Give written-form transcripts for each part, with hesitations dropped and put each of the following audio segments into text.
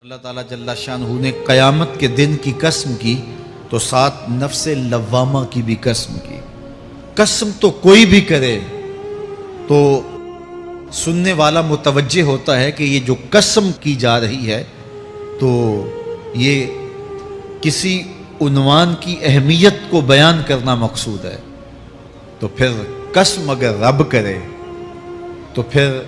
اللہ تعالیٰ جل شانہ نے قیامت کے دن کی قسم کی تو ساتھ نفس لوامہ کی بھی قسم کی۔ قسم تو کوئی بھی کرے تو سننے والا متوجہ ہوتا ہے کہ یہ جو قسم کی جا رہی ہے تو یہ کسی عنوان کی اہمیت کو بیان کرنا مقصود ہے۔ تو پھر قسم اگر رب کرے تو پھر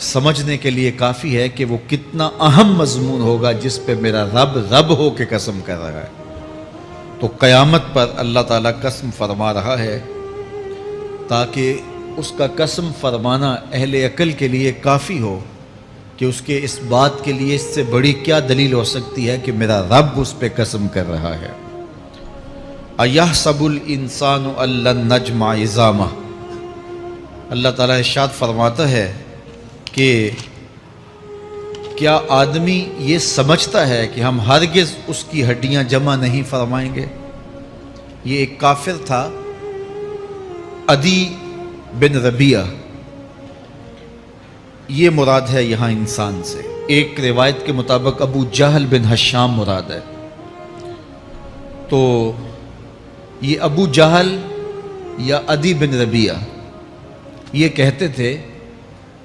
سمجھنے کے لیے کافی ہے کہ وہ کتنا اہم مضمون ہوگا جس پہ میرا رب ہو کے قسم کر رہا ہے۔ تو قیامت پر اللہ تعالیٰ قسم فرما رہا ہے تاکہ اس کا قسم فرمانا اہل عقل کے لیے کافی ہو کہ اس کے اس بات کے لیے اس سے بڑی کیا دلیل ہو سکتی ہے کہ میرا رب اس پہ قسم کر رہا ہے۔ اَيَحْسَبُ الْإِنسَانُ أَن لَّن نَّجْمَعَ عِظَامَهُ، اللہ تعالیٰ ارشاد فرماتا ہے کہ کیا آدمی یہ سمجھتا ہے کہ ہم ہرگز اس کی ہڈیاں جمع نہیں فرمائیں گے؟ یہ ایک کافر تھا عدی بن ربیعہ، یہ مراد ہے یہاں انسان سے۔ ایک روایت کے مطابق ابو جہل بن ہشام مراد ہے۔ تو یہ ابو جہل یا عدی بن ربیعہ یہ کہتے تھے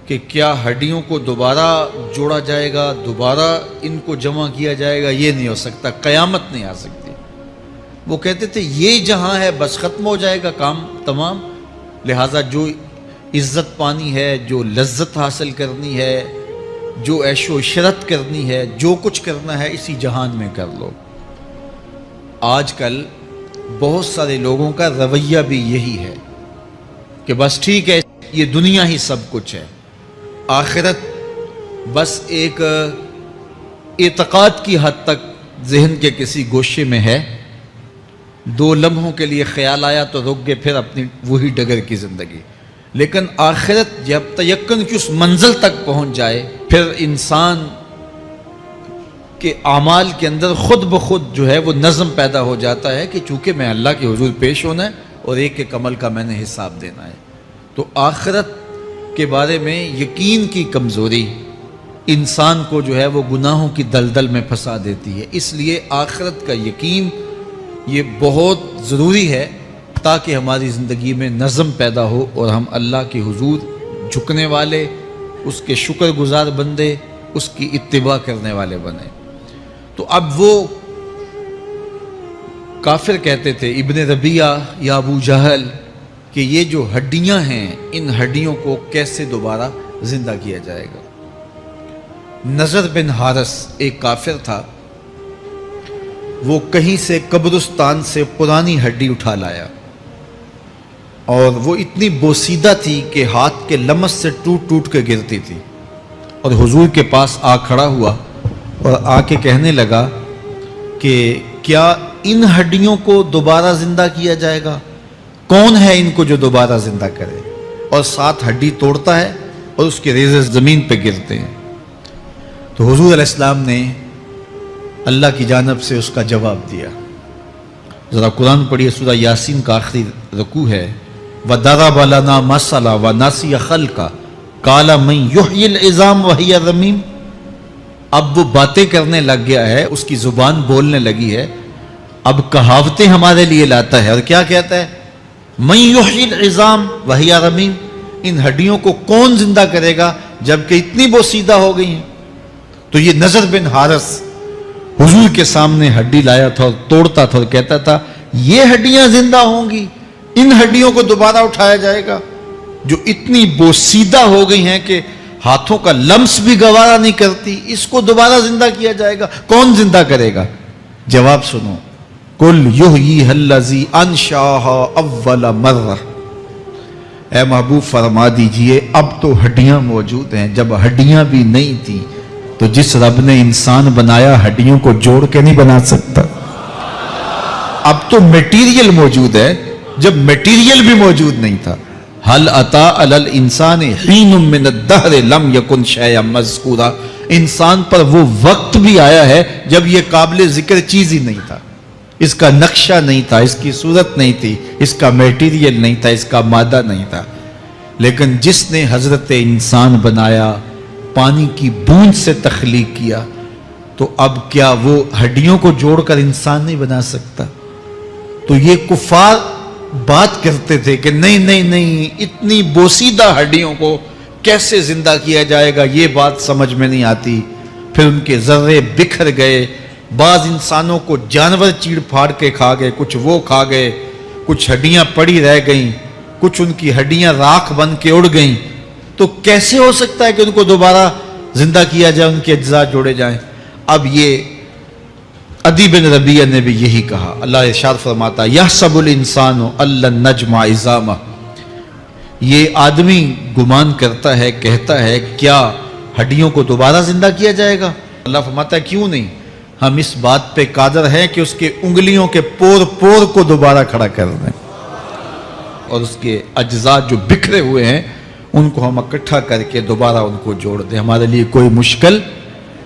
کہ کیا ہڈیوں کو دوبارہ جوڑا جائے گا، دوبارہ ان کو جمع کیا جائے گا؟ یہ نہیں ہو سکتا، قیامت نہیں آ سکتی۔ وہ کہتے تھے یہ جہاں ہے بس ختم ہو جائے گا کام تمام، لہٰذا جو عزت پانی ہے، جو لذت حاصل کرنی ہے، جو عیش و عشرت کرنی ہے، جو کچھ کرنا ہے اسی جہان میں کر لو۔ آج کل بہت سارے لوگوں کا رویہ بھی یہی ہے کہ بس ٹھیک ہے یہ دنیا ہی سب کچھ ہے، آخرت بس ایک اعتقاد کی حد تک ذہن کے کسی گوشے میں ہے، 2 لمحوں کے لیے خیال آیا تو رک گئے، پھر اپنی وہی ڈگر کی زندگی۔ لیکن آخرت جب تیقن کی اس منزل تک پہنچ جائے پھر انسان کے اعمال کے اندر خود بخود جو ہے وہ نظم پیدا ہو جاتا ہے کہ چونکہ میں اللہ کے حضور پیش ہونا ہے اور ایک ایک عمل کا میں نے حساب دینا ہے۔ تو آخرت کے بارے میں یقین کی کمزوری انسان کو جو ہے وہ گناہوں کی دلدل میں پھنسا دیتی ہے۔ اس لیے آخرت کا یقین یہ بہت ضروری ہے تاکہ ہماری زندگی میں نظم پیدا ہو اور ہم اللہ کے حضور جھکنے والے، اس کے شکر گزار بندے، اس کی اتباع کرنے والے بنے۔ تو اب وہ کافر کہتے تھے ابن ربیعہ یا ابو جہل کہ یہ جو ہڈیاں ہیں ان ہڈیوں کو کیسے دوبارہ زندہ کیا جائے گا۔ نضر بن حارث ایک کافر تھا، وہ کہیں سے قبرستان سے پرانی ہڈی اٹھا لایا اور وہ اتنی بوسیدہ تھی کہ ہاتھ کے لمس سے ٹوٹ ٹوٹ کے گرتی تھی، اور حضور کے پاس آ کھڑا ہوا اور آ کے کہنے لگا کہ کیا ان ہڈیوں کو دوبارہ زندہ کیا جائے گا؟ کون ہے ان کو جو دوبارہ زندہ کرے؟ اور 7 ہڈی توڑتا ہے اور اس کے ریزے زمین پہ گرتے ہیں۔ تو حضور علیہ السلام نے اللہ کی جانب سے اس کا جواب دیا۔ ذرا قرآن پڑھیے، سورہ یاسین کا آخری رکوع ہے، وَضَرَبَ لَنَا مَثَلًا وَنَسِیَ خَلْقَهُ قَالَ مَن يُحْیِی الْعِظَامَ وَهِیَ رَمِیمٌ۔ اب وہ باتیں کرنے لگ گیا ہے، اس کی زبان بولنے لگی ہے، اب کہاوتیں ہمارے لیے لاتا ہے، اور کیا کہتا ہے؟ مَن يُحْیِی الْعِظَامَ وَهِیَ رَمِیمٌ، ان ہڈیوں کو کون زندہ کرے گا جبکہ اتنی بوسیدہ ہو گئی ہیں۔ تو یہ نضر بن حارث حضور کے سامنے ہڈی لایا تھا اور توڑتا تھا اور کہتا تھا یہ ہڈیاں زندہ ہوں گی، ان ہڈیوں کو دوبارہ اٹھایا جائے گا جو اتنی بوسیدہ ہو گئی ہیں کہ ہاتھوں کا لمس بھی گوارا نہیں کرتی، اس کو دوبارہ زندہ کیا جائے گا، کون زندہ کرے گا؟ جواب سنو، قُلْ يُحْيِيهَا الَّذِي أَنشَأَهَا أَوَّلَ مَرَّةٍ، اے محبوب فرما دیجئے اب تو ہڈیاں موجود ہیں، جب ہڈیاں بھی نہیں تھی تو جس رب نے انسان بنایا ہڈیوں کو جوڑ کے نہیں بنا سکتا۔ اب تو میٹیریل موجود ہے، جب میٹیریل بھی موجود نہیں تھا۔ هل أتى على الإنسان حين من الدهر لم يكن شيئا مذكورا، انسان پر وہ وقت بھی آیا ہے جب یہ قابل ذکر چیز ہی نہیں تھا، اس کا نقشہ نہیں تھا، اس کی صورت نہیں تھی، اس کا میٹیریل نہیں تھا، اس کا مادہ نہیں تھا، لیکن جس نے حضرت انسان بنایا، پانی کی بوند سے تخلیق کیا تو اب کیا وہ ہڈیوں کو جوڑ کر انسان نہیں بنا سکتا؟ تو یہ کفار بات کرتے تھے کہ نہیں اتنی بوسیدہ ہڈیوں کو کیسے زندہ کیا جائے گا، یہ بات سمجھ میں نہیں آتی۔ پھر ان کے ذرے بکھر گئے، بعض انسانوں کو جانور چیڑ پھاڑ کے کھا گئے، کچھ وہ کھا گئے، کچھ ہڈیاں پڑی رہ گئیں، کچھ ان کی ہڈیاں راکھ بن کے اڑ گئیں۔ تو کیسے ہو سکتا ہے کہ ان کو دوبارہ زندہ کیا جائے، ان کے اجزاء جوڑے جائیں؟ اب یہ عدی بن ربیعہ نے بھی یہی کہا۔ اللہ ارشاد فرماتا یحسب الانسان ان نجمع عظامہ، یہ آدمی گمان کرتا ہے، کہتا ہے کیا ہڈیوں کو دوبارہ زندہ کیا جائے گا؟ اللہ فرماتا ہے کیوں نہیں، ہم اس بات پہ قادر ہیں کہ اس کے انگلیوں کے پور پور کو دوبارہ کھڑا کر دیں، اور اس کے اجزاء جو بکھرے ہوئے ہیں ان کو ہم اکٹھا کر کے دوبارہ ان کو جوڑ دیں۔ ہمارے لیے کوئی مشکل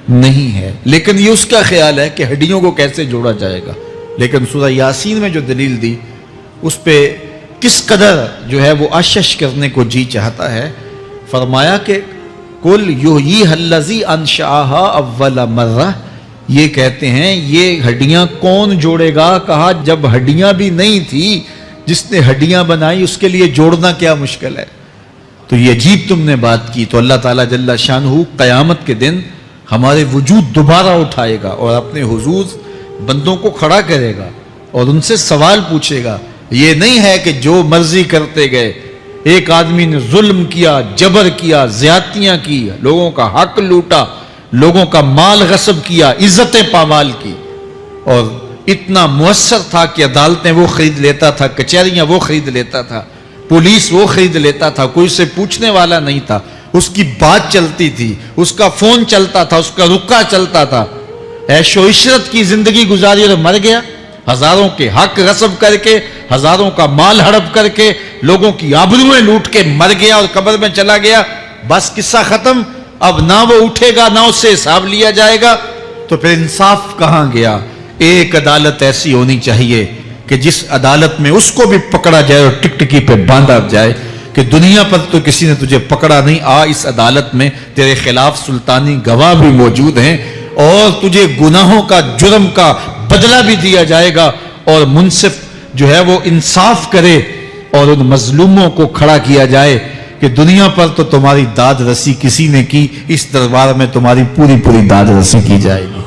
نہیں ہے، لیکن یہ اس کا خیال ہے کہ ہڈیوں کو کیسے جوڑا جائے گا۔ لیکن سورہ یاسین میں جو دلیل دی اس پہ کس قدر جو ہے وہ اشش کرنے کو جی چاہتا ہے۔ فرمایا کہ قل یحییھا الذی انشأھا اول مرہ، یہ کہتے ہیں یہ ہڈیاں کون جوڑے گا؟ کہا جب ہڈیاں بھی نہیں تھی، جس نے ہڈیاں بنائی اس کے لیے جوڑنا کیا مشکل ہے؟ تو یہ عجیب تم نے بات کی۔ تو اللہ تعالیٰ جل شانہ قیامت کے دن ہمارے وجود دوبارہ اٹھائے گا اور اپنے حضور بندوں کو کھڑا کرے گا اور ان سے سوال پوچھے گا۔ یہ نہیں ہے کہ جو مرضی کرتے گئے، ایک آدمی نے ظلم کیا، جبر کیا، زیادتیاں کی، لوگوں کا حق لوٹا، لوگوں کا مال غصب کیا، عزتیں پامال کی، اور اتنا مؤثر تھا کہ عدالتیں وہ خرید لیتا تھا، کچہریاں وہ خرید لیتا تھا، پولیس وہ خرید لیتا تھا، کوئی اسے پوچھنے والا نہیں تھا، اس کی بات چلتی تھی، اس کا فون چلتا تھا، اس کا رکا چلتا تھا، عیش و عشرت کی زندگی گزاری اور مر گیا، ہزاروں کے حق غصب کر کے، ہزاروں کا مال ہڑپ کر کے، لوگوں کی آبروئیں لوٹ کے مر گیا اور قبر میں چلا گیا، بس قصہ ختم۔ اب نہ وہ اٹھے گا نہ اس سے حساب لیا جائے گا، تو پھر انصاف کہاں گیا؟ ایک عدالت ایسی ہونی چاہیے کہ جس عدالت میں اس کو بھی پکڑا جائے اور ٹکٹکی پہ باندھا جائے کہ دنیا پر تو کسی نے تجھے پکڑا نہیں، آ اس عدالت میں تیرے خلاف سلطانی گواہ بھی موجود ہیں اور تجھے گناہوں کا، جرم کا بدلہ بھی دیا جائے گا، اور منصف جو ہے وہ انصاف کرے اور ان مظلوموں کو کھڑا کیا جائے کہ دنیا پر تو تمہاری داد رسی کسی نے کی، اس دربار میں تمہاری پوری پوری داد رسی کی جائے گی۔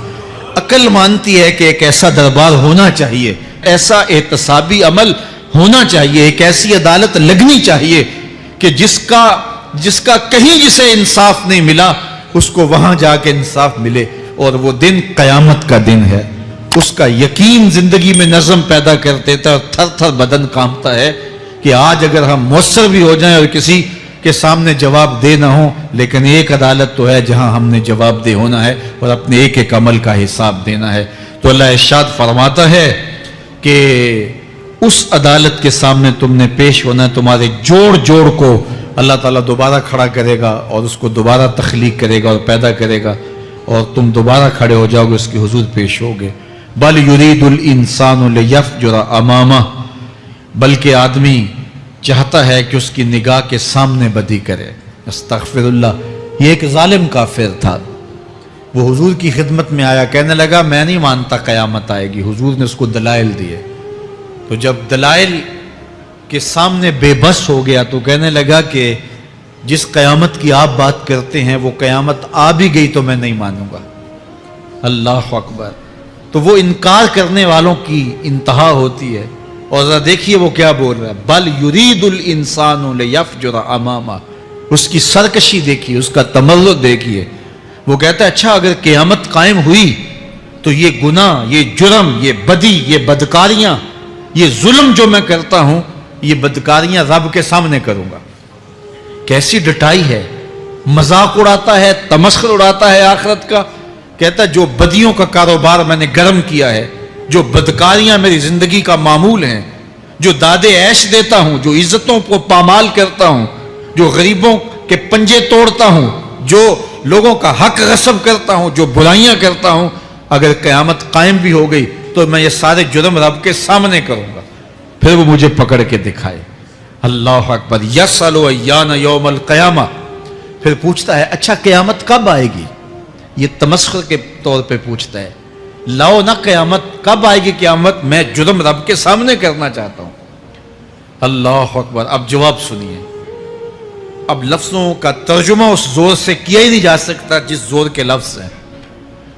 عقل مانتی ہے کہ ایک ایسا دربار ہونا چاہیے، ایسا احتسابی عمل ہونا چاہیے، ایک ایسی عدالت لگنی چاہیے کہ جس کا کہیں جسے انصاف نہیں ملا اس کو وہاں جا کے انصاف ملے، اور وہ دن قیامت کا دن ہے۔ اس کا یقین زندگی میں نظم پیدا کر دیتا ہے اور تھر تھر بدن کانپتا ہے کہ آج اگر ہم مؤثر بھی ہو جائیں اور کسی کے سامنے جواب دے نہ ہو، لیکن ایک عدالت تو ہے جہاں ہم نے جواب دہ ہونا ہے اور اپنے ایک ایک عمل کا حساب دینا ہے۔ تو اللہ ارشاد فرماتا ہے کہ اس عدالت کے سامنے تم نے پیش ہونا ہے، تمہارے جوڑ جوڑ کو اللہ تعالیٰ دوبارہ کھڑا کرے گا اور اس کو دوبارہ تخلیق کرے گا اور پیدا کرے گا، اور تم دوبارہ کھڑے ہو جاؤ گے، اس کے حضور پیش ہوگے۔ بل یرید الانسان لیفجر امامہ، بلکہ آدمی چاہتا ہے کہ اس کی نگاہ کے سامنے بدی کرے۔ استغفر اللہ۔ یہ ایک ظالم کافر تھا، وہ حضور کی خدمت میں آیا، کہنے لگا میں نہیں مانتا قیامت آئے گی۔ حضور نے اس کو دلائل دیے، تو جب دلائل کے سامنے بے بس ہو گیا تو کہنے لگا کہ جس قیامت کی آپ بات کرتے ہیں وہ قیامت آ بھی گئی تو میں نہیں مانوں گا۔ اللہ اکبر۔ تو وہ انکار کرنے والوں کی انتہا ہوتی ہے، اور ذرا دیکھیے وہ کیا بول رہا ہے، بل یرید الانسان لیفجر امامہ۔ اس کی سرکشی دیکھیے، اس کا تمرد دیکھیے۔ وہ کہتا ہے اچھا اگر قیامت قائم ہوئی تو یہ گناہ، یہ جرم، یہ بدی، یہ بدکاریاں، یہ ظلم جو میں کرتا ہوں، یہ بدکاریاں رب کے سامنے کروں گا۔ کیسی ڈٹائی ہے، مذاق اڑاتا ہے، تمسخر اڑاتا ہے آخرت کا۔ کہتا ہے جو بدیوں کا کاروبار میں نے گرم کیا ہے، جو بدکاریاں میری زندگی کا معمول ہیں، جو دادے عیش دیتا ہوں، جو عزتوں کو پامال کرتا ہوں، جو غریبوں کے پنجے توڑتا ہوں، جو لوگوں کا حق غصب کرتا ہوں، جو برائیاں کرتا ہوں، اگر قیامت قائم بھی ہو گئی تو میں یہ سارے جرم رب کے سامنے کروں گا، پھر وہ مجھے پکڑ کے دکھائے۔ اللہ اکبر۔ یسأل ایان یوم القیامہ، پھر پوچھتا ہے اچھا قیامت کب آئے گی؟ یہ تمسخر کے طور پہ پوچھتا ہے، لاؤ نا قیامت، کب آئے گی قیامت، میں جرم رب کے سامنے کرنا چاہتا ہوں۔ اللہ اکبر۔ اب جواب سنیے، اب لفظوں کا ترجمہ اس زور سے کیا ہی نہیں جا سکتا جس زور کے لفظ ہیں۔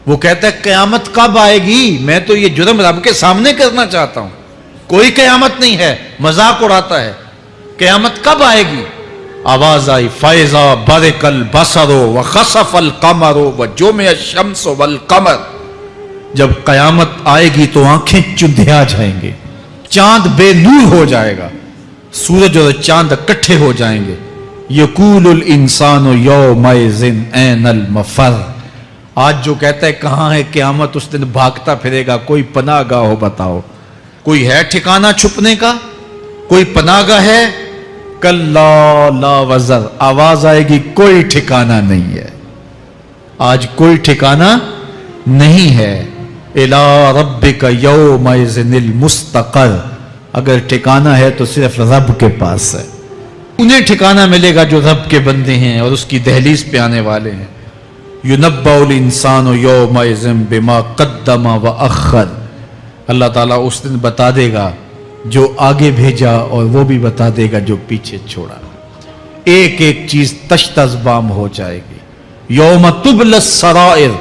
وہ کہتا ہے قیامت کب آئے گی، میں تو یہ جرم رب کے سامنے کرنا چاہتا ہوں، کوئی قیامت نہیں ہے، مذاق اڑاتا ہے، قیامت کب آئے گی؟ آواز آئی، فَإِذَا بَرِقَ الْبَصَرُ وَخَسَفَ الْقَمَرُ وَجُمِعَ الشَّمْسُ وَالْقَمَرُ، جب قیامت آئے گی تو آنکھیں چندھیا جائیں گے، چاند بے نور ہو جائے گا، سورج اور چاند اکٹھے ہو جائیں گے۔ یقول الانسان یومئذ این المفر، آج جو کہتا ہے کہاں ہے قیامت، اس دن بھاگتا پھرے گا، کوئی پناہ گاہ ہو بتاؤ، کوئی ہے ٹھکانہ چھپنے کا، کوئی پناہ گاہ ہے؟ کلا لا وزر، آواز آئے گی کوئی ٹھکانہ نہیں ہے، آج کوئی ٹھکانہ نہیں ہے۔ الی ربک یومئذ المستقر، اگر ٹھکانہ ہے تو صرف رب کے پاس ہے، انہیں ٹھکانہ ملے گا جو رب کے بندے ہیں اور اس کی دہلیز پہ آنے والے ہیں۔ یُنَبَّأُ الْإِنسَانُ یومئذ بما قدم وأخر، اللہ تعالیٰ اس دن بتا دے گا جو آگے بھیجا اور وہ بھی بتا دے گا جو پیچھے چھوڑا، ایک ایک چیز تشت ازبام ہو جائے گی۔ یوم تبلی السرائر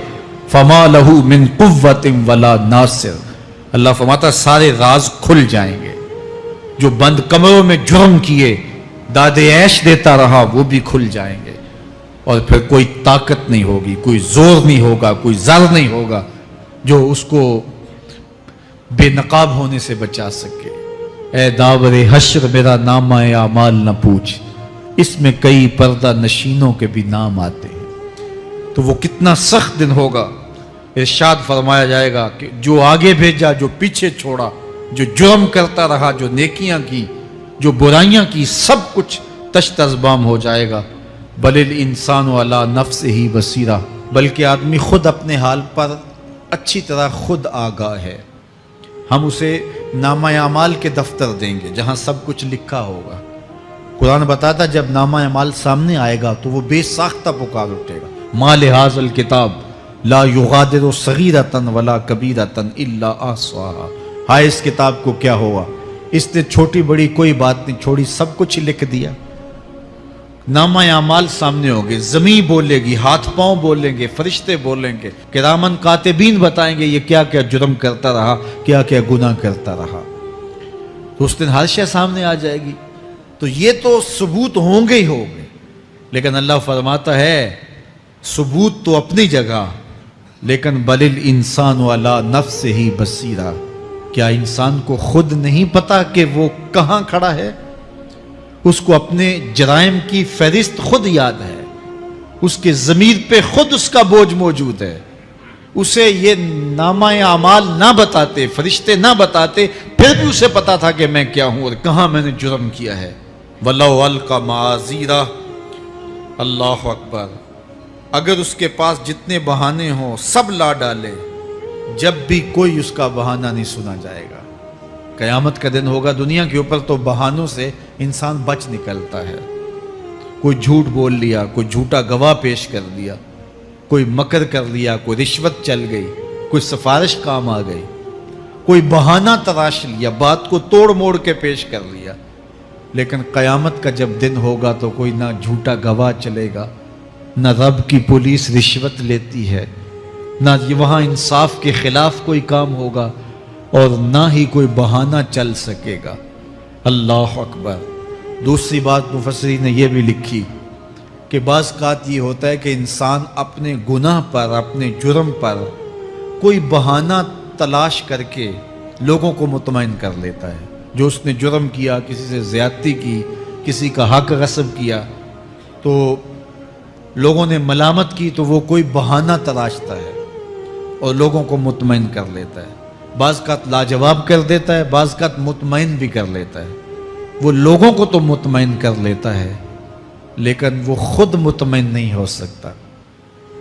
فما لہ من قوت ولا ناصر، اللہ فرماتا سارے راز کھل جائیں گے، جو بند کمروں میں جرم کیے داد عیش دیتا رہا وہ بھی کھل جائیں گے، اور پھر کوئی طاقت نہیں ہوگی، کوئی زور نہیں ہوگا، کوئی زر نہیں ہوگا جو اس کو بے نقاب ہونے سے بچا سکے۔ اے داور حشر میرا نامہ اعمال نہ پوچھ، اس میں کئی پردہ نشینوں کے بھی نام آتے ہیں، تو وہ کتنا سخت دن ہوگا۔ ارشاد فرمایا جائے گا کہ جو آگے بھیجا، جو پیچھے چھوڑا، جو جرم کرتا رہا، جو نیکیاں کی، جو برائیاں کی، سب کچھ تشت ازبام ہو جائے گا۔ بل الانسان علی نفسہ بصیرہ، بلکہ آدمی خود اپنے حال پر اچھی طرح خود آگاہ ہے۔ ہم اسے نامہ اعمال کے دفتر دیں گے جہاں سب کچھ لکھا ہوگا۔ قرآن بتاتا جب نامہ اعمال سامنے آئے گا تو وہ بے ساختہ پکار اٹھے گا، ما لہذا الکتاب لا یغادر صغیرۃ ولا کبیرۃ الا احصاها، ہائے اس کتاب کو کیا ہوا، اس نے چھوٹی بڑی کوئی بات نہیں چھوڑی، سب کچھ لکھ دیا۔ نامہ اعمال سامنے ہوگے، زمین بولے گی، ہاتھ پاؤں بولیں گے، فرشتے بولیں گے، کرامن کاتبین بتائیں گے یہ کیا کیا جرم کرتا رہا، کیا کیا گناہ کرتا رہا۔ تو اس دن ہر شے سامنے آ جائے گی، تو یہ تو ثبوت ہوں گے ہی ہوں گے، لیکن اللہ فرماتا ہے ثبوت تو اپنی جگہ، لیکن بل الانسان علی نفسہ بصیرہ، کیا انسان کو خود نہیں پتا کہ وہ کہاں کھڑا ہے؟ اس کو اپنے جرائم کی فہرست خود یاد ہے، اس کے ضمیر پہ خود اس کا بوجھ موجود ہے، اسے یہ نامہ اعمال نہ بتاتے، فرشتے نہ بتاتے، پھر بھی اسے پتا تھا کہ میں کیا ہوں اور کہاں میں نے جرم کیا ہے۔ وَلَوْ أَلْقَى مَعَاذِيرَهُ، اللہ اکبر، اگر اس کے پاس جتنے بہانے ہوں سب لا ڈالے، جب بھی کوئی اس کا بہانہ نہیں سنا جائے گا۔ قیامت کا دن ہوگا، دنیا کے اوپر تو بہانوں سے انسان بچ نکلتا ہے، کوئی جھوٹ بول لیا، کوئی جھوٹا گواہ پیش کر دیا، کوئی مکر کر لیا، کوئی رشوت چل گئی، کوئی سفارش کام آ گئی، کوئی بہانہ تراش لیا، بات کو توڑ موڑ کے پیش کر لیا۔ لیکن قیامت کا جب دن ہوگا تو کوئی نہ جھوٹا گواہ چلے گا، نہ رب کی پولیس رشوت لیتی ہے، نہ وہاں انصاف کے خلاف کوئی کام ہوگا، اور نہ ہی کوئی بہانہ چل سکے گا۔ اللہ اکبر۔ دوسری بات مفسرین نے یہ بھی لکھی کہ بعض اوقات یہ ہوتا ہے کہ انسان اپنے گناہ پر، اپنے جرم پر کوئی بہانہ تلاش کر کے لوگوں کو مطمئن کر لیتا ہے۔ جو اس نے جرم کیا، کسی سے زیادتی کی، کسی کا حق غصب کیا، تو لوگوں نے ملامت کی تو وہ کوئی بہانہ تلاشتا ہے اور لوگوں کو مطمئن کر لیتا ہے۔ بعض اوقات لاجواب کر دیتا ہے، بعض اوقات مطمئن بھی کر لیتا ہے۔ وہ لوگوں کو تو مطمئن کر لیتا ہے لیکن وہ خود مطمئن نہیں ہو سکتا۔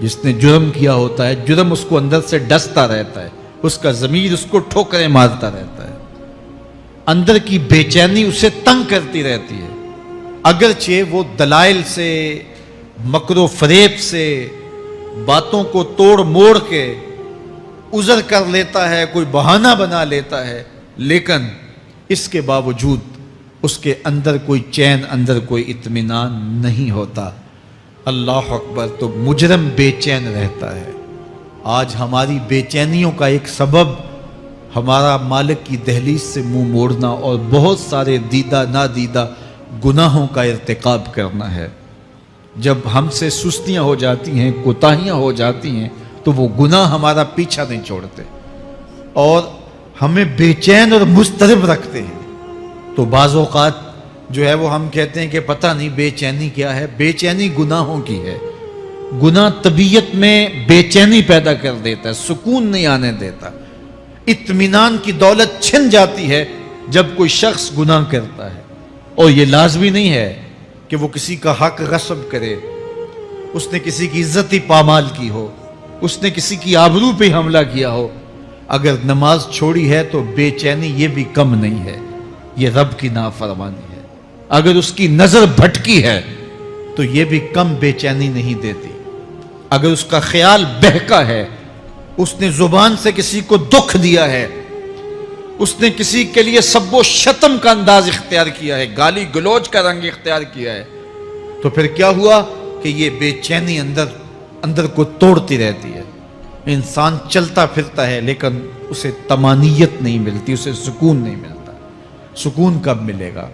جس نے جرم کیا ہوتا ہے، جرم اس کو اندر سے ڈستا رہتا ہے، اس کا ضمیر اس کو ٹھوکریں مارتا رہتا ہے، اندر کی بے چینی اسے تنگ کرتی رہتی ہے، اگرچہ وہ دلائل سے، مکر و فریب سے، باتوں کو توڑ موڑ کے عذر کر لیتا ہے، کوئی بہانہ بنا لیتا ہے، لیکن اس کے باوجود اس کے اندر کوئی چین، اندر کوئی اطمینان نہیں ہوتا۔ اللہ اکبر! تو مجرم بے چین رہتا ہے۔ آج ہماری بے چینیوں کا ایک سبب ہمارا مالک کی دہلیز سے منہ موڑنا اور بہت سارے دیدہ نادیدہ گناہوں کا ارتکاب کرنا ہے۔ جب ہم سے سستیاں ہو جاتی ہیں، کوتاہیاں ہو جاتی ہیں، تو وہ گناہ ہمارا پیچھا نہیں چھوڑتے اور ہمیں بے چین اور مضطرب رکھتے ہیں۔ تو بعض اوقات جو ہے وہ ہم کہتے ہیں کہ پتہ نہیں بے چینی کیا ہے۔ بے چینی گناہوں کی ہے۔ گناہ طبیعت میں بے چینی پیدا کر دیتا ہے، سکون نہیں آنے دیتا۔ اطمینان کی دولت چھن جاتی ہے جب کوئی شخص گناہ کرتا ہے، اور یہ لازمی نہیں ہے کہ وہ کسی کا حق غصب کرے، اس نے کسی کی عزت ہی پامال کی ہو، اس نے کسی کی آبرو پہ حملہ کیا ہو۔ اگر نماز چھوڑی ہے تو بے چینی یہ بھی کم نہیں ہے، یہ رب کی نافرمانی ہے۔ اگر اس کی نظر بھٹکی ہے تو یہ بھی کم بے چینی نہیں دیتی۔ اگر اس کا خیال بہکا ہے، اس نے زبان سے کسی کو دکھ دیا ہے، اس نے کسی کے لیے سب و شتم کا انداز اختیار کیا ہے، گالی گلوچ کا رنگ اختیار کیا ہے، تو پھر کیا ہوا کہ یہ بے چینی اندر کو توڑتی رہتی ہے۔ انسان چلتا پھرتا ہے لیکن اسے طمانینت نہیں ملتی، اسے سکون نہیں ملتا۔ سکون کب ملے گا؟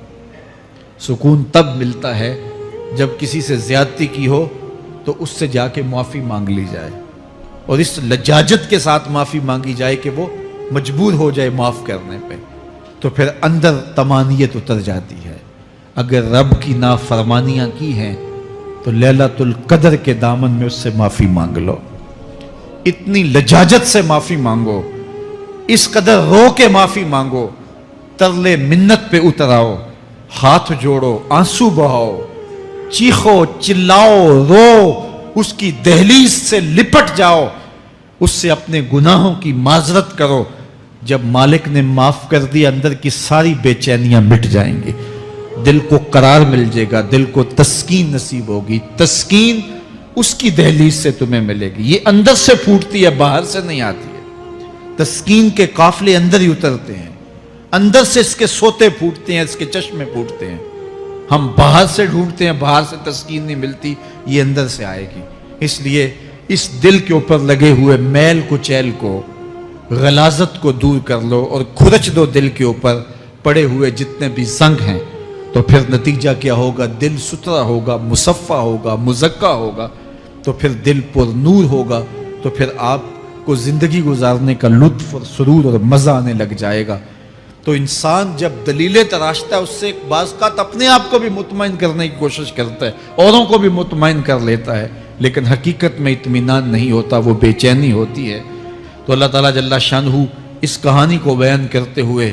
سکون تب ملتا ہے جب کسی سے زیادتی کی ہو تو اس سے جا کے معافی مانگ لی جائے، اور اس لجاجت کے ساتھ معافی مانگی جائے کہ وہ مجبور ہو جائے معاف کرنے پہ، تو پھر اندر طمانینت اتر جاتی ہے۔ اگر رب کی نافرمانیاں کی ہیں تو لیلۃ القدر کے دامن میں اس سے معافی مانگ لو، اتنی لجاجت سے معافی مانگو، اس قدر رو کے معافی مانگو، ترلے منت پہ اتر آؤ، ہاتھ جوڑو، آنسو بہاؤ، چیخو، چلاؤ، رو، اس کی دہلیز سے لپٹ جاؤ، اس سے اپنے گناہوں کی معذرت کرو۔ جب مالک نے معاف کر دیا، اندر کی ساری بے چینیاں مٹ جائیں گی، دل کو قرار مل جائے گا، دل کو تسکین نصیب ہوگی۔ تسکین اس کی دہلیز سے تمہیں ملے گی، یہ اندر سے پھوٹتی ہے، باہر سے نہیں آتی ہے۔ تسکین کے قافلے اندر ہی اترتے ہیں، اندر سے اس کے سوتے پھوٹتے ہیں، اس کے چشمے پھوٹتے ہیں۔ ہم باہر سے ڈھونڈتے ہیں، باہر سے تسکین نہیں ملتی، یہ اندر سے آئے گی۔ اس لیے اس دل کے اوپر لگے ہوئے میل کچیل کو، غلاظت کو دور کر لو اور کھرچ دو دل کے اوپر پڑے ہوئے جتنے بھی زنگ ہیں، تو پھر نتیجہ کیا ہوگا؟ دل ستھرا ہوگا، مصفا ہوگا، مزکا ہوگا، تو پھر دل پر نور ہوگا، تو پھر آپ کو زندگی گزارنے کا لطف اور سرور اور مزہ آنے لگ جائے گا۔ تو انسان جب دلیلیں تراشتا ہے، اس سے بعض اوقات اپنے آپ کو بھی مطمئن کرنے کی کوشش کرتا ہے، اوروں کو بھی مطمئن کر لیتا ہے، لیکن حقیقت میں اطمینان نہیں ہوتا، وہ بے چینی ہوتی ہے۔ تو اللہ تعالیٰ جل شانہ اس کہانی کو بیان کرتے ہوئے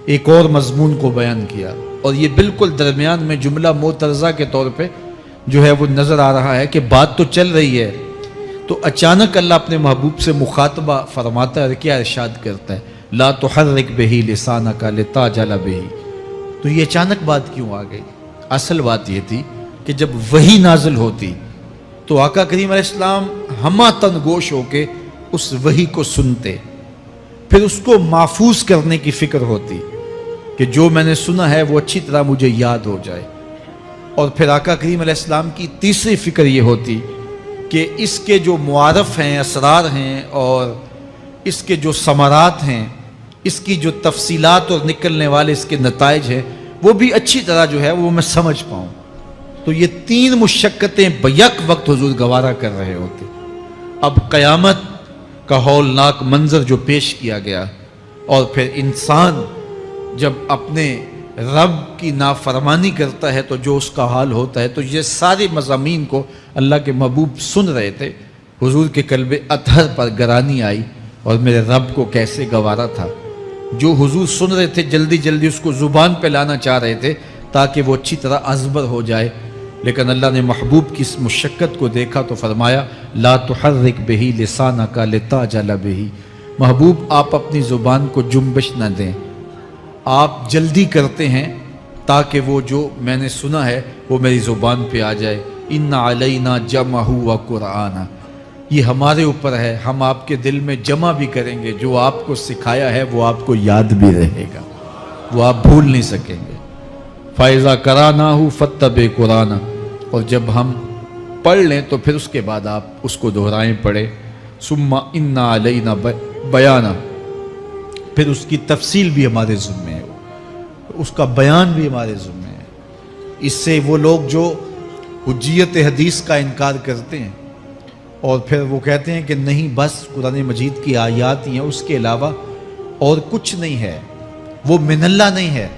ایک اور مضمون کو بیان کیا، اور یہ بالکل درمیان میں جملہ معترضہ کے طور پہ جو ہے وہ نظر آ رہا ہے کہ بات تو چل رہی ہے، تو اچانک اللہ اپنے محبوب سے مخاطبہ فرماتا ہے اور کیا ارشاد کرتا ہے؟ لا تحرک بہ لسانک لتعجل بہ۔ تو یہ اچانک بات کیوں آ گئی؟ اصل بات یہ تھی کہ جب وحی نازل ہوتی تو آقا کریم علیہ السلام ہمہ تن گوش ہو کے اس وحی کو سنتے، پھر اس کو محفوظ کرنے کی فکر ہوتی کہ جو میں نے سنا ہے وہ اچھی طرح مجھے یاد ہو جائے، اور پھر آقا کریم علیہ السلام کی تیسری فکر یہ ہوتی کہ اس کے جو معارف ہیں، اسرار ہیں، اور اس کے جو ثمرات ہیں، اس کی جو تفصیلات اور نکلنے والے اس کے نتائج ہیں، وہ بھی اچھی طرح جو ہے وہ میں سمجھ پاؤں۔ تو یہ تین مشقتیں بیک وقت حضور گوارا کر رہے ہوتے۔ اب قیامت کا ہولناک منظر جو پیش کیا گیا، اور پھر انسان جب اپنے رب کی نافرمانی کرتا ہے تو جو اس کا حال ہوتا ہے، تو یہ سارے مضامین کو اللہ کے محبوب سن رہے تھے۔ حضور کے قلب اطہر پر گرانی آئی، اور میرے رب کو کیسے گوارا تھا۔ جو حضور سن رہے تھے جلدی جلدی اس کو زبان پہ لانا چاہ رہے تھے تاکہ وہ اچھی طرح ازبر ہو جائے، لیکن اللہ نے محبوب کی اس مشقت کو دیکھا تو فرمایا لا تحرک بہ لسانک لتعجل بہ۔ محبوب آپ اپنی زبان کو جنبش نہ دیں، آپ جلدی کرتے ہیں تاکہ وہ جو میں نے سنا ہے وہ میری زبان پہ آ جائے۔ ان علینا جمعہ و قرآن، یہ ہمارے اوپر ہے، ہم آپ کے دل میں جمع بھی کریں گے، جو آپ کو سکھایا ہے وہ آپ کو یاد بھی رہے گا، وہ آپ بھول نہیں سکیں گے۔ فَإِذَا قَرَأْنَاهُ فَاتَّبِعْ قُرْآنَهُ، اور جب ہم پڑھ لیں تو پھر اس کے بعد آپ اس کو دہرائیں پڑھیں۔ ثُمَّ إِنَّ عَلَيْنَا بَيَانَهُ، پھر اس کی تفصیل بھی ہمارے ذمہ ہے، اس کا بیان بھی ہمارے ذمہ ہے۔ اس سے وہ لوگ جو حجیت حدیث کا انکار کرتے ہیں اور پھر وہ کہتے ہیں کہ نہیں بس قرآن مجید کی آیات ہی ہیں، اس کے علاوہ اور کچھ نہیں ہے، وہ من اللہ نہیں ہے،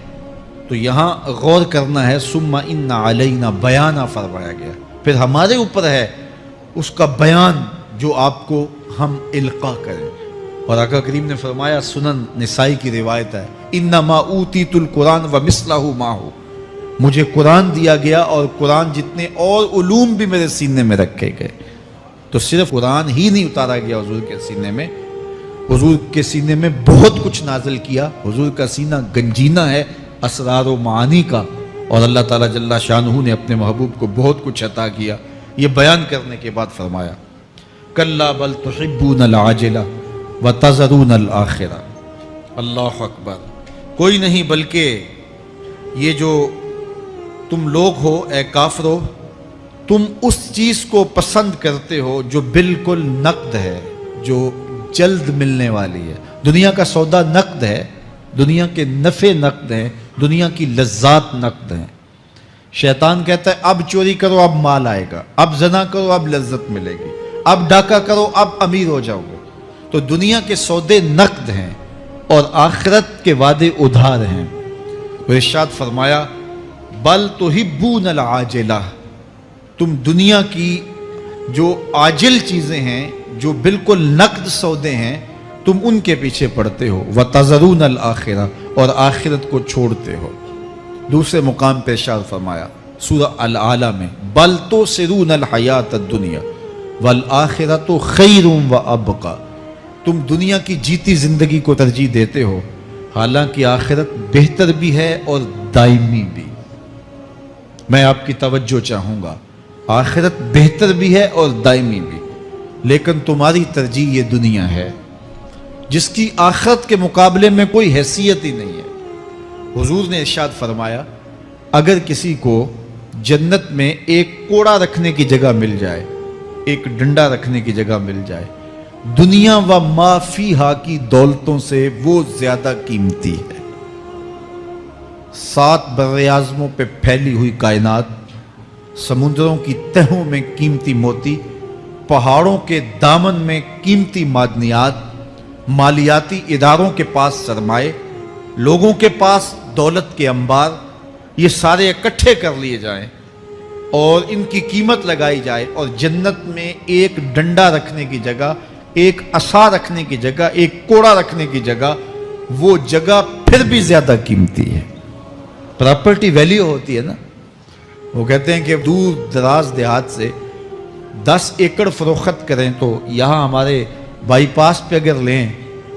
تو یہاں غور کرنا ہے۔ ثم ان علینا بیانہ فرمایا گیا، پھر ہمارے اوپر ہے اس کا بیان جو آپ کو ہم القاء کریں۔ اور آقا کریم نے فرمایا، سنن نسائی کی روایت ہے، انما اوتیت القرآن ومثلہ معہ، مجھے قرآن دیا گیا اور قرآن جتنے اور علوم بھی میرے سینے میں رکھے گئے۔ تو صرف قرآن ہی نہیں اتارا گیا حضور کے سینے میں، حضور کے سینے میں بہت کچھ نازل کیا۔ حضور کا سینہ گنجینہ ہے اسرار و معانی کا، اور اللہ تعالیٰ جل شانہ نے اپنے محبوب کو بہت کچھ عطا کیا۔ یہ بیان کرنے کے بعد فرمایا، کلا بل تحبون العاجلہ وتذرون الآخرہ۔ اللہ اکبر، کوئی نہیں بلکہ یہ جو تم لوگ ہو اے کافرو، تم اس چیز کو پسند کرتے ہو جو بالکل نقد ہے، جو جلد ملنے والی ہے۔ دنیا کا سودا نقد ہے، دنیا کے نفع نقد ہیں، دنیا کی لذات نقد ہیں۔ شیطان کہتا ہے اب چوری کرو اب مال آئے گا، اب زنا کرو اب لذت ملے گی، اب ڈاکہ کرو اب امیر ہو جاؤ گے۔ تو دنیا کے سودے نقد ہیں اور آخرت کے وعدے ادھار ہیں۔ تو ارشاد فرمایا، بل تحبون العاجلہ، تم دنیا کی جو عاجل چیزیں ہیں، جو بالکل نقد سودے ہیں، تم ان کے پیچھے پڑتے ہو، وتذرون الآخرہ، اور آخرت کو چھوڑتے ہو۔ دوسرے مقام پہ ارشاد فرمایا سورہ الاعلیٰ میں، بل تؤثرون الحیاۃ الدنیا والآخرۃ خیر وابقیٰ، تم دنیا کی جیتی زندگی کو ترجیح دیتے ہو، حالانکہ آخرت بہتر بھی ہے اور دائمی بھی۔ میں آپ کی توجہ چاہوں گا، آخرت بہتر بھی ہے اور دائمی بھی، لیکن تمہاری ترجیح یہ دنیا ہے جس کی آخرت کے مقابلے میں کوئی حیثیت ہی نہیں ہے۔ حضور نے ارشاد فرمایا، اگر کسی کو جنت میں ایک کوڑا رکھنے کی جگہ مل جائے، ایک ڈنڈا رکھنے کی جگہ مل جائے، دنیا و ما فیہا کی دولتوں سے وہ زیادہ قیمتی ہے۔ 7 براعظموں پہ پھیلی ہوئی کائنات، سمندروں کی تہوں میں قیمتی موتی، پہاڑوں کے دامن میں قیمتی معدنیات، مالیاتی اداروں کے پاس سرمائے، لوگوں کے پاس دولت کے انبار، یہ سارے اکٹھے کر لیے جائیں اور ان کی قیمت لگائی جائے، اور جنت میں ایک ڈنڈا رکھنے کی جگہ، ایک عصا رکھنے کی جگہ، ایک کوڑا رکھنے کی جگہ، وہ جگہ پھر بھی زیادہ قیمتی ہے۔ پراپرٹی ویلیو ہوتی ہے نا، وہ کہتے ہیں کہ دور دراز دیہات سے 10 ایکڑ فروخت کریں تو یہاں ہمارے بائی پاس پہ اگر لیں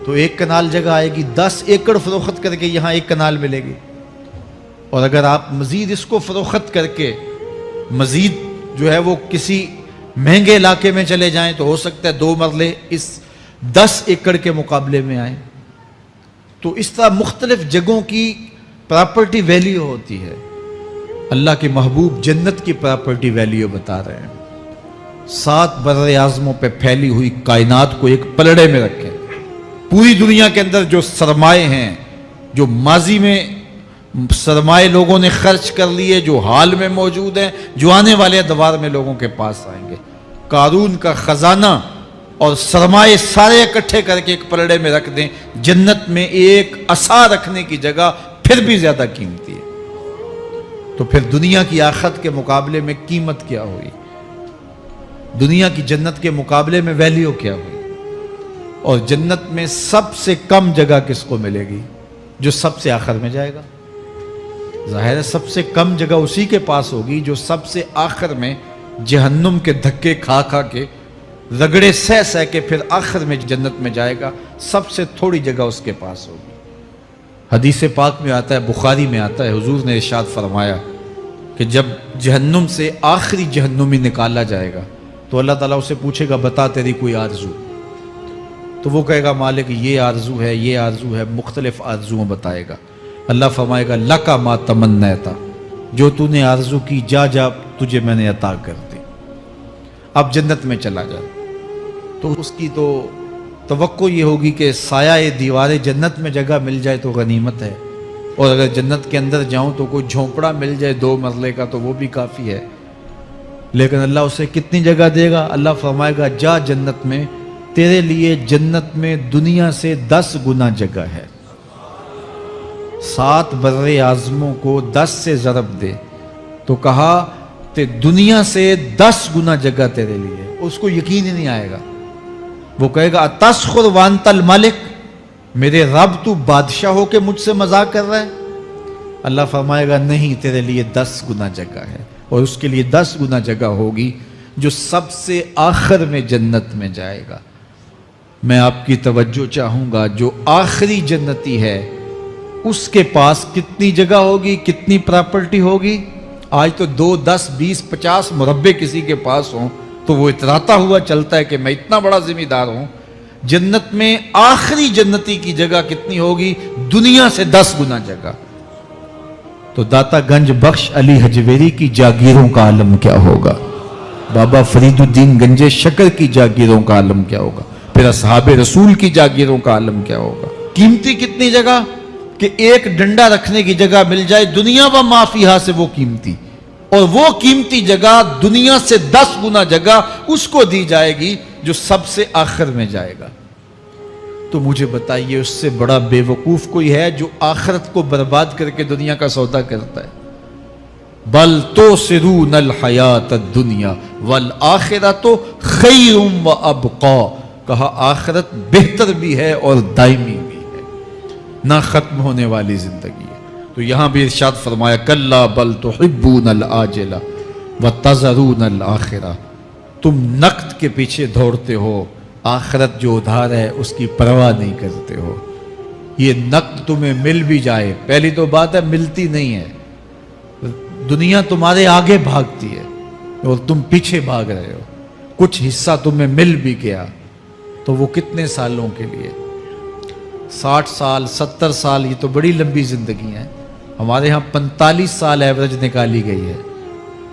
تو 1 کنال جگہ آئے گی، 10 ایکڑ فروخت کر کے یہاں 1 کنال ملے گی۔ اور اگر آپ مزید اس کو فروخت کر کے مزید جو ہے وہ کسی مہنگے علاقے میں چلے جائیں تو ہو سکتا ہے 2 مرلے اس 10 ایکڑ کے مقابلے میں آئیں۔ تو اس طرح مختلف جگہوں کی پراپرٹی ویلیو ہوتی ہے۔ اللہ کے محبوب جنت کی پراپرٹی ویلیو بتا رہے ہیں۔ 7 براعظموں پہ پھیلی ہوئی کائنات کو ایک پلڑے میں رکھیں، پوری دنیا کے اندر جو سرمائے ہیں، جو ماضی میں سرمائے لوگوں نے خرچ کر لیے، جو حال میں موجود ہیں، جو آنے والے ادوار میں لوگوں کے پاس آئیں گے، قارون کا خزانہ اور سرمائے سارے اکٹھے کر کے ایک پلڑے میں رکھ دیں، جنت میں ایک عصا رکھنے کی جگہ پھر بھی زیادہ قیمتی ہے۔ تو پھر دنیا کی آخرت کے مقابلے میں قیمت کیا ہوئی؟ دنیا کی جنت کے مقابلے میں ویلیو کیا ہوئی؟ اور جنت میں سب سے کم جگہ کس کو ملے گی؟ جو سب سے آخر میں جائے گا۔ ظاہر ہے سب سے کم جگہ اسی کے پاس ہوگی جو سب سے آخر میں جہنم کے دھکے کھا کھا کے، رگڑے سہ سہ کے پھر آخر میں جنت میں جائے گا۔ سب سے تھوڑی جگہ اس کے پاس ہوگی۔ حدیث پاک میں آتا ہے، بخاری میں آتا ہے، حضور نے ارشاد فرمایا کہ جب جہنم سے آخری جہنمی نکالا جائے گا تو اللہ تعالیٰ اسے پوچھے گا بتا تیری کوئی آرزو، تو وہ کہے گا مالک یہ آرزو ہے، یہ آرزو ہے، مختلف آرزوؤں بتائے گا۔ اللہ فرمائے گا لکا ما تمنیتا، جو تو نے آرزو کی جا جا تجھے میں نے عطا کر دی، اب جنت میں چلا جا۔ تو اس کی تو توقع یہ ہوگی کہ سایہ دیوار جنت میں جگہ مل جائے تو غنیمت ہے، اور اگر جنت کے اندر جاؤں تو کوئی جھونپڑا مل جائے 2 مرلے کا تو وہ بھی کافی ہے۔ لیکن اللہ اسے کتنی جگہ دے گا؟ اللہ فرمائے گا جا جنت میں، تیرے لیے جنت میں دنیا سے 10 گنا جگہ ہے۔ 7 بر اعظموں کو 10 سے ضرب دے تو کہا کہ دنیا سے 10 گنا جگہ تیرے لیے۔ اس کو یقین ہی نہیں آئے گا، وہ کہے گا اتسخر وانت الملک، میرے رب تو بادشاہ ہو کے مجھ سے مذاق کر رہا ہے؟ اللہ فرمائے گا نہیں، تیرے لیے 10 گنا جگہ ہے، اور اس کے لیے 10 گنا جگہ ہوگی جو سب سے آخر میں جنت میں جائے گا۔ میں آپ کی توجہ چاہوں گا، جو آخری جنتی ہے اس کے پاس کتنی جگہ ہوگی، کتنی پراپرٹی ہوگی؟ آج تو 2 10 20 50 مربع کسی کے پاس ہوں تو وہ اتراتا ہوا چلتا ہے کہ میں اتنا بڑا ذمہ دار ہوں۔ جنت میں آخری جنتی کی جگہ کتنی ہوگی؟ دنیا سے 10 گنا جگہ۔ تو داتا گنج بخش علی حجویری کی جاگیروں کا عالم کیا ہوگا؟ بابا فرید الدین گنج شکر کی جاگیروں کا عالم کیا ہوگا؟ پھر اصحاب رسول کی جاگیروں کا عالم کیا ہوگا؟ قیمتی کتنی جگہ کہ ایک ڈنڈا رکھنے کی جگہ مل جائے، دنیا و ما فیہا سے وہ قیمتی، اور وہ قیمتی جگہ دنیا سے 10 گنا جگہ اس کو دی جائے گی جو سب سے آخر میں جائے گا۔ تو مجھے بتائیے اس سے بڑا بے وقوف کوئی ہے جو آخرت کو برباد کر کے دنیا کا سودا کرتا ہے؟ بل توسرون الحیات الدنیا والآخرۃ خیر وابقا، کہا آخرت بہتر بھی ہے اور دائمی بھی ہے، نہ ختم ہونے والی زندگی ہے۔ تو یہاں بھی ارشاد فرمایا کلا بل تحبون العاجلہ وتذرون الآخرہ، تم نقد کے پیچھے دوڑتے ہو، آخرت جو ادھار ہے اس کی پرواہ نہیں کرتے ہو۔ یہ نقد تمہیں مل بھی جائے، پہلی تو بات ہے ملتی نہیں ہے، دنیا تمہارے آگے بھاگتی ہے اور تم پیچھے بھاگ رہے ہو۔ کچھ حصہ تمہیں مل بھی گیا تو وہ کتنے سالوں کے لیے؟ 60 سال 70 سال، یہ تو بڑی لمبی زندگی ہے۔ ہمارے ہاں 45 سال ایوریج نکالی گئی ہے۔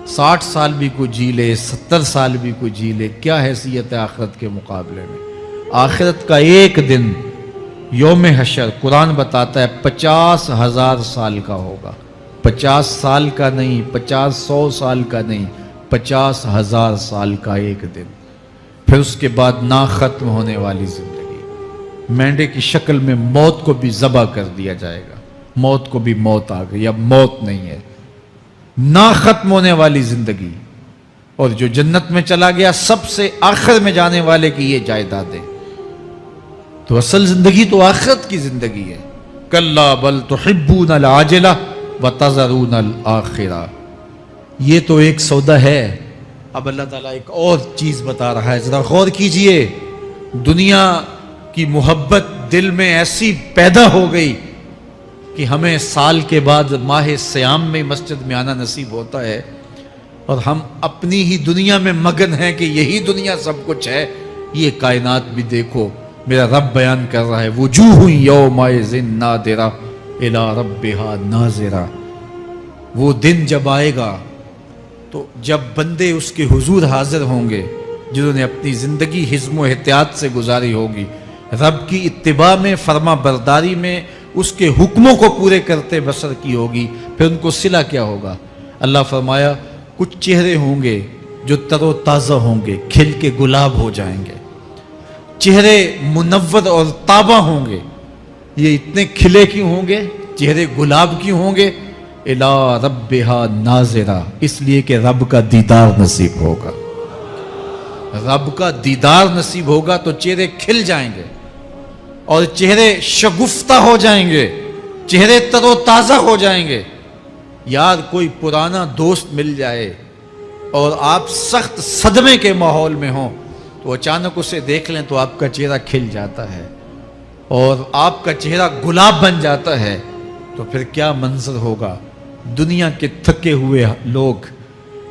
60 سال بھی کوئی جی لے، 70 سال بھی کوئی جی لے، کیا حیثیت ہے آخرت کے مقابلے میں؟ آخرت کا ایک دن یوم حشر قرآن بتاتا ہے 50,000 سال کا ہوگا۔ 50 سال کا نہیں، 50-100 سال کا نہیں، 50,000 سال کا ایک دن۔ پھر اس کے بعد نہ ختم ہونے والی زندگی، مینڈے کی شکل میں موت کو بھی ذبح کر دیا جائے گا، موت کو بھی موت آ گئی، اب موت نہیں ہے، نہ ختم ہونے والی زندگی۔ اور جو جنت میں چلا گیا سب سے آخر میں جانے والے کی یہ جائیدادیں۔ تو اصل زندگی تو آخرت کی زندگی ہے۔ کلا بل تحبون العاجلہ وتذرون الآخرہ، یہ تو ایک سودا ہے۔ اب اللہ تعالیٰ ایک اور چیز بتا رہا ہے، ذرا غور کیجئے۔ دنیا کی محبت دل میں ایسی پیدا ہو گئی کہ ہمیں سال کے بعد ماہ سیام میں مسجد میں آنا نصیب ہوتا ہے، اور ہم اپنی ہی دنیا میں مگن ہیں کہ یہی دنیا سب کچھ ہے۔ یہ کائنات بھی دیکھو، میرا رب بیان کر رہا ہے وجوہ یومئذ ناظرہ الی ربہا ناظرہ۔ وہ دن جب آئے گا تو جب بندے اس کے حضور حاضر ہوں گے جنہوں نے اپنی زندگی حزم و احتیاط سے گزاری ہوگی، رب کی اتباع میں، فرما برداری میں، اس کے حکموں کو پورے کرتے بسر کی ہوگی، پھر ان کو صلہ کیا ہوگا؟ اللہ فرمایا کچھ چہرے ہوں گے جو تر و تازہ ہوں گے، کھل کے گلاب ہو جائیں گے، چہرے منور اور تابہ ہوں گے۔ یہ اتنے کھلے کیوں ہوں گے؟ چہرے گلاب کیوں ہوں گے؟ الی ربہا ناظرہ، اس لیے کہ رب کا دیدار نصیب ہوگا۔ رب کا دیدار نصیب ہوگا تو چہرے کھل جائیں گے اور چہرے شگفتہ ہو جائیں گے، چہرے تر و تازہ ہو جائیں گے۔ یار کوئی پرانا دوست مل جائے اور آپ سخت صدمے کے ماحول میں ہوں تو اچانک اسے دیکھ لیں تو آپ کا چہرہ کھل جاتا ہے اور آپ کا چہرہ گلاب بن جاتا ہے، تو پھر کیا منظر ہوگا؟ دنیا کے تھکے ہوئے لوگ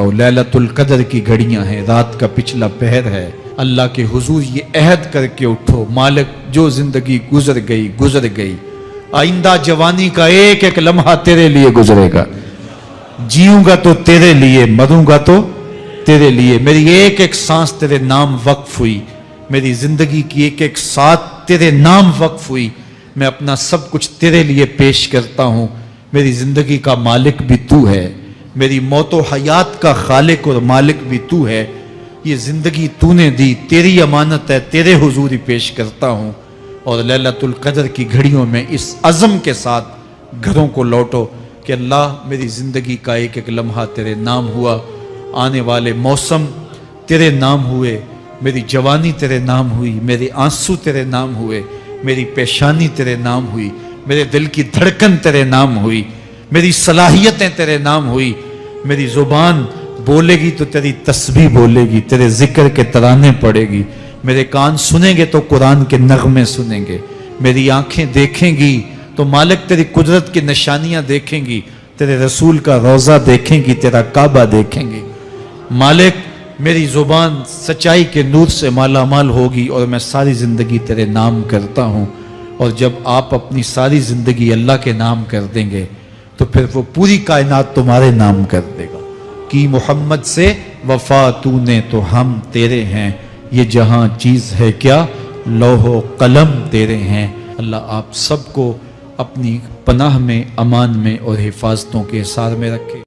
اور لیلۃ القدر کی گھڑیاں ہیں، رات کا پچھلا پہر ہے، اللہ کے حضور یہ عہد کر کے اٹھو، مالک جو زندگی گزر گئی، آئندہ جوانی کا ایک ایک لمحہ تیرے لیے گزرے گا، جیوں گا تو تیرے لیے، مروں گا تو تیرے لیے، میری ایک ایک سانس تیرے نام وقف ہوئی، میری زندگی کی ایک ایک ساتھ تیرے نام وقف ہوئی، میں اپنا سب کچھ تیرے لیے پیش کرتا ہوں، میری زندگی کا مالک بھی تو ہے، میری موت و حیات کا خالق اور مالک بھی تو ہے، یہ زندگی تو نے دی، تیری امانت ہے، تیرے حضور ہی پیش کرتا ہوں، اور لیلۃ القدر کی گھڑیوں میں اس عزم کے ساتھ گھروں کو لوٹو کہ اللہ میری زندگی کا ایک ایک لمحہ تیرے نام ہوا، آنے والے موسم تیرے نام ہوئے، میری جوانی تیرے نام ہوئی، میرے آنسو تیرے نام ہوئے، میری پیشانی تیرے نام ہوئی، میرے دل کی دھڑکن تیرے نام ہوئی، میری صلاحیتیں تیرے نام ہوئی، میری زبان بولے گی تو تیری تسبیح بولے گی، تیرے ذکر کے ترانے پڑے گی، میرے کان سنیں گے تو قرآن کے نغمے سنیں گے، میری آنکھیں دیکھیں گی تو مالک تیری قدرت کی نشانیاں دیکھیں گی، تیرے رسول کا روضہ دیکھیں گی، تیرا کعبہ دیکھیں گی، مالک میری زبان سچائی کے نور سے مالا مال ہوگی اور میں ساری زندگی تیرے نام کرتا ہوں، اور جب آپ اپنی ساری زندگی اللہ کے نام کر دیں گے تو پھر وہ پوری کائنات تمہارے نام کر دے گا، کی محمد سے وفا تو نے تو ہم تیرے ہیں، یہ جہاں چیز ہے کیا لوح و قلم تیرے ہیں۔ اللہ آپ سب کو اپنی پناہ میں، امان میں اور حفاظتوں کے حصار میں رکھے۔